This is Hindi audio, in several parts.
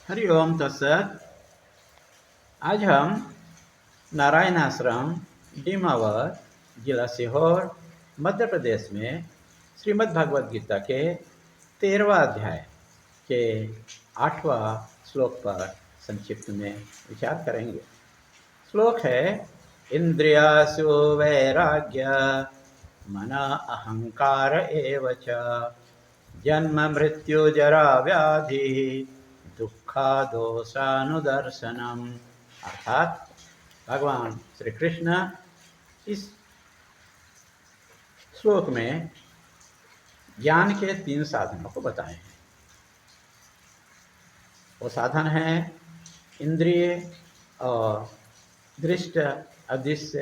हरि ओम तत्सत। आज हम नारायण आश्रम डीमावर जिला सीहोर मध्य प्रदेश में श्रीमद् भगवद गीता के 13वां अध्याय के 8वां श्लोक पर संक्षिप्त में विचार करेंगे। श्लोक है इंद्रियासु वैराग्य मन अहंकार एव च जन्म मृत्यु जरा व्याधि दुःखादोषानुदर्शनम। अर्थात भगवान श्री कृष्ण इस श्लोक में ज्ञान के 3 साधनों को बताए हैं। वो साधन है इंद्रिय और दृष्ट अदृश्य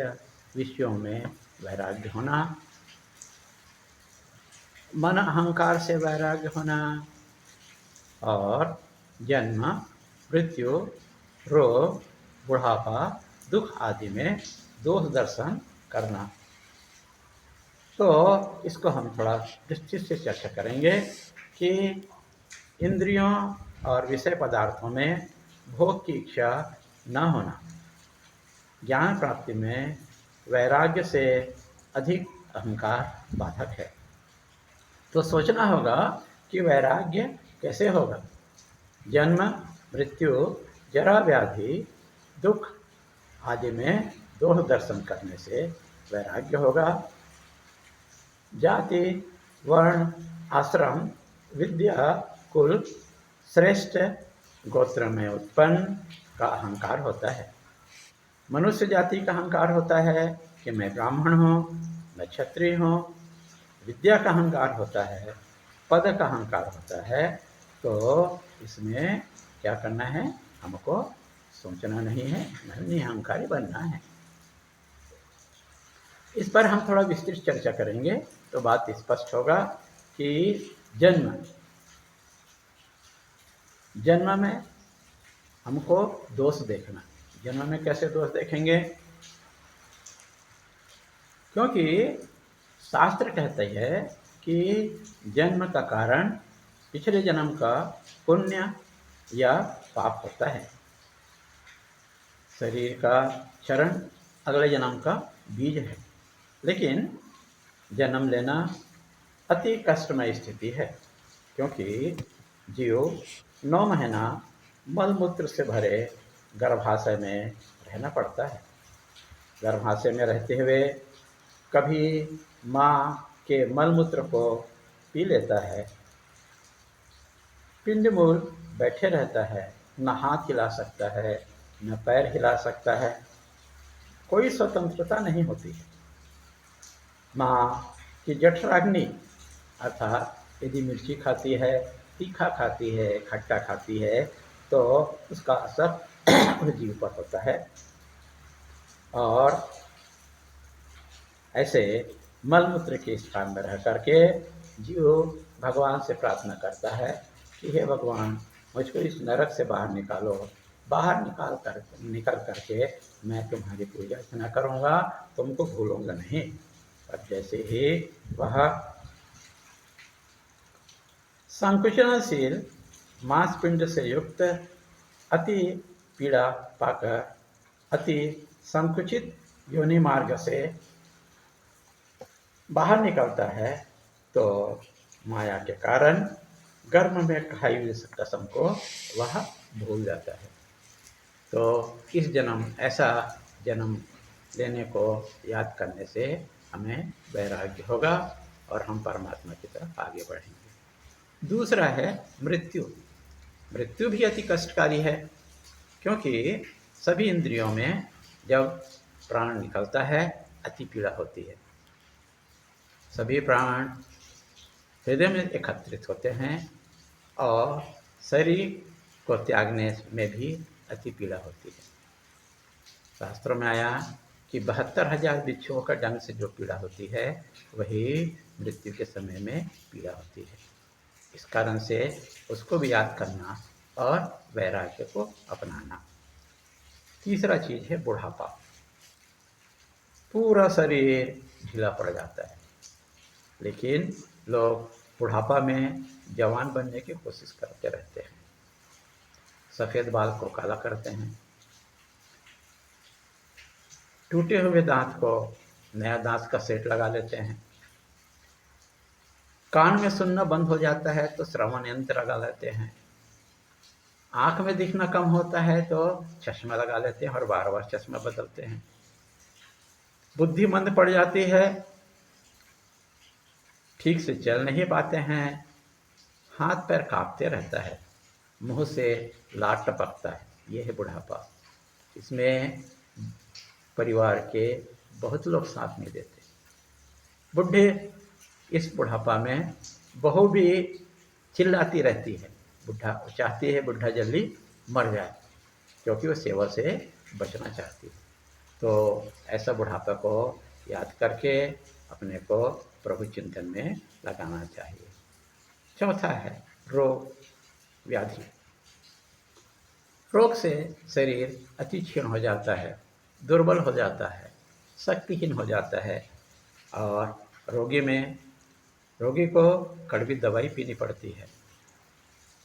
विषयों में वैराग्य होना, मन अहंकार से वैराग्य होना और जन्म मृत्यु रोग बुढ़ापा दुख आदि में दोष दर्शन करना। तो इसको हम थोड़ा दृष्टि से चर्चा करेंगे कि इंद्रियों और विषय पदार्थों में भोग की इच्छा न होना ज्ञान प्राप्ति में वैराग्य से अधिक अहंकार बाधक है। तो सोचना होगा कि वैराग्य कैसे होगा। जन्म मृत्यु जरा व्याधि दुख आदि में दोष दर्शन करने से वैराग्य होगा। जाति वर्ण आश्रम विद्या कुल श्रेष्ठ गोत्र में उत्पन्न का अहंकार होता है। मनुष्य जाति का अहंकार होता है कि मैं ब्राह्मण हूँ, मैं क्षत्रिय हूँ। विद्या का अहंकार होता है, पद का अहंकार होता है। तो इसमें क्या करना है, हमको सोचना नहीं है, निरहंकारी बनना है। इस पर हम थोड़ा विस्तृत चर्चा करेंगे तो बात स्पष्ट होगा कि जन्म में हमको दोष देखना। जन्म में कैसे दोष देखेंगे? क्योंकि शास्त्र कहते हैं कि जन्म का कारण पिछले जन्म का पुण्य या पाप होता है। शरीर का चरण अगले जन्म का बीज है। लेकिन जन्म लेना अति कष्टमय स्थिति है, क्योंकि जीव 9 महीना मलमूत्र से भरे गर्भाशय में रहना पड़ता है। गर्भाशय में रहते हुए कभी माँ के मलमूत्र को पी लेता है, पिंड मूल बैठे रहता है, न हाथ हिला सकता है न पैर हिला सकता है, कोई स्वतंत्रता नहीं होती है। माँ की जठराग्नि अर्थात यदि मिर्ची खाती है, तीखा खाती है, खट्टा खाती है तो उसका असर उस जीव पर होता है। और ऐसे मलमूत्र के स्थान में रह करके जीव भगवान से प्रार्थना करता है कि हे भगवान, मुझको इस नरक से बाहर निकालो। बाहर निकल करके मैं तुम्हारी पूजा अर्चना करूँगा, तुमको भूलूंगा नहीं। पर जैसे ही वह संकुचनशील मांसपिंड से युक्त अति पीड़ा पाकर अति संकुचित योनि मार्ग से बाहर निकलता है तो माया के कारण गर्भ में खाई हुई कसम को वह भूल जाता है। तो इस जन्म ऐसा जन्म लेने को याद करने से हमें वैराग्य होगा और हम परमात्मा की तरफ आगे बढ़ेंगे। दूसरा है मृत्यु। मृत्यु भी अति कष्टकारी है, क्योंकि सभी इंद्रियों में जब प्राण निकलता है अति पीड़ा होती है। सभी प्राण हृदय में एकत्रित होते हैं और शरीर को त्यागने में भी अति पीड़ा होती है। शास्त्रों में आया कि 72,000 बिच्छुओं का डंक से जो पीड़ा होती है वही मृत्यु के समय में पीड़ा होती है। इस कारण से उसको भी याद करना और वैराग्य को अपनाना। तीसरा चीज है बुढ़ापा। पूरा शरीर ढीला पड़ जाता है, लेकिन लोग बुढ़ापा में जवान बनने की कोशिश करते रहते हैं। सफ़ेद बाल को काला करते हैं। टूटे हुए दांत को नया दांत का सेट लगा लेते हैं। कान में सुनना बंद हो जाता है तो श्रवण यंत्र लगा लेते हैं। आंख में दिखना कम होता है तो चश्मा लगा लेते हैं और बार बार चश्मा बदलते हैं। बुद्धि मंद पड़ जाती है, ठीक से चल नहीं पाते हैं, हाथ पैर कांपते रहता है, मुंह से लार टपकता है। ये है बुढ़ापा। इसमें परिवार के बहुत लोग साथ नहीं देते। बुढ़े इस बुढ़ापा में बहू भी चिल्लाती रहती है, बुढ़ा चाहती है बुढ़ा जल्दी मर जाए, क्योंकि वो सेवा से बचना चाहती है। तो ऐसा बुढ़ापा को याद करके अपने को प्रभु चिंतन में लगाना चाहिए। चौथा है रोग व्याधि। रोग से शरीर अति क्षीण हो जाता है, दुर्बल हो जाता है, शक्तिहीन हो जाता है और रोगी को कड़वी दवाई पीनी पड़ती है।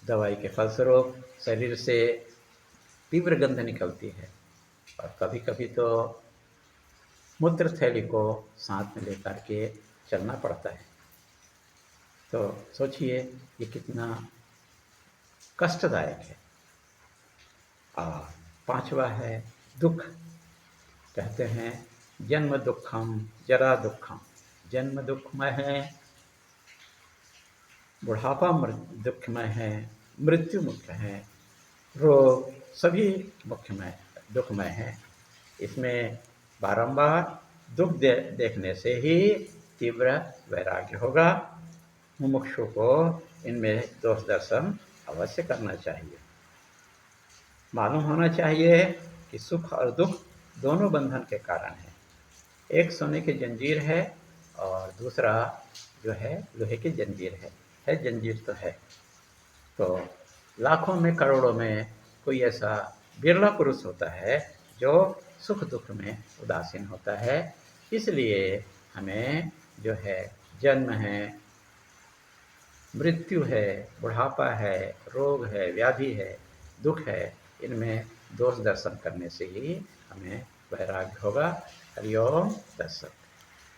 दवाई के फलस्वरूप शरीर से तीव्र गंध निकलती है और कभी कभी तो मूत्र थैली को साथ में लेकर के चलना पड़ता है। तो सोचिए ये कितना कष्टदायक है। और पांचवा है दुख। कहते हैं जन्म दुखम जरा दुखम। जन्म दुखमय है, बुढ़ापा दुखमय है, मृत्यु मुख्य है, रोग सभी मुख्यमय दुखमय है। इसमें बारंबार दुख देखने से ही तीव्र वैराग्य होगा। मुमुक्षु को इनमें दोष दर्शन अवश्य करना चाहिए। मालूम होना चाहिए कि सुख और दुख दोनों बंधन के कारण है। एक सोने की जंजीर है और दूसरा जो है लोहे की जंजीर है जंजीर तो है। तो लाखों में करोड़ों में कोई ऐसा बिरला पुरुष होता है जो सुख दुख में उदासीन होता है। इसलिए हमें जो है जन्म है, मृत्यु है, बुढ़ापा है, रोग है, व्याधि है, दुख है, इनमें दोष दर्शन करने से ही हमें वैराग्य होगा। हरिओम तत्सत।